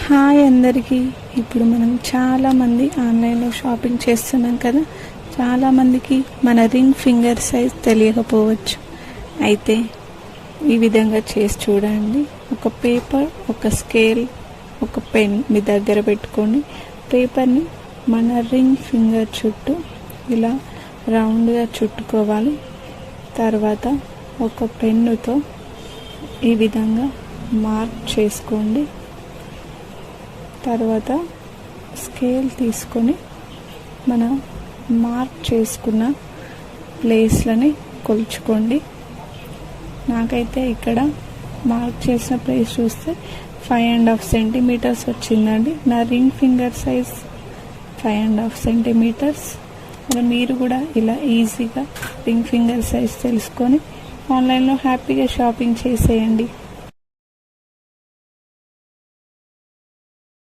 Hi అందరికీ. ఇప్పుడు మనం చాలామంది ఆన్లైన్లో షాపింగ్ చేస్తున్నాం కదా. చాలామందికి మన రింగ్ ఫింగర్ సైజ్ తెలియకపోవచ్చు. అయితే ఈ విధంగా చేసి చూడండి. ఒక పేపర్, ఒక స్కేల్, ఒక పెన్ మీ దగ్గర పెట్టుకొని పేపర్ని మన రింగ్ ఫింగర్ చుట్టూ ఇలా రౌండ్గా చుట్టుకోవాలి. తర్వాత ఒక పెన్నుతో ఈ విధంగా మార్క్ చేసుకోండి. తర్వాత స్కేల్ తీసుకొని మనం మార్క్ చేసుకున్న ప్లేస్లని కొలుచుకోండి. నాకైతే ఇక్కడ మార్క్ చేసిన ప్లేస్ చూస్తే 5.5 సెంటీమీటర్స్ వచ్చిందండి. నా రింగ్ ఫింగర్ సైజ్ 5.5 సెంటీమీటర్స్. మీరు కూడా ఇలా ఈజీగా రింగ్ ఫింగర్ సైజ్ తెలుసుకొని ఆన్లైన్లో హ్యాపీగా షాపింగ్ చేసేయండి.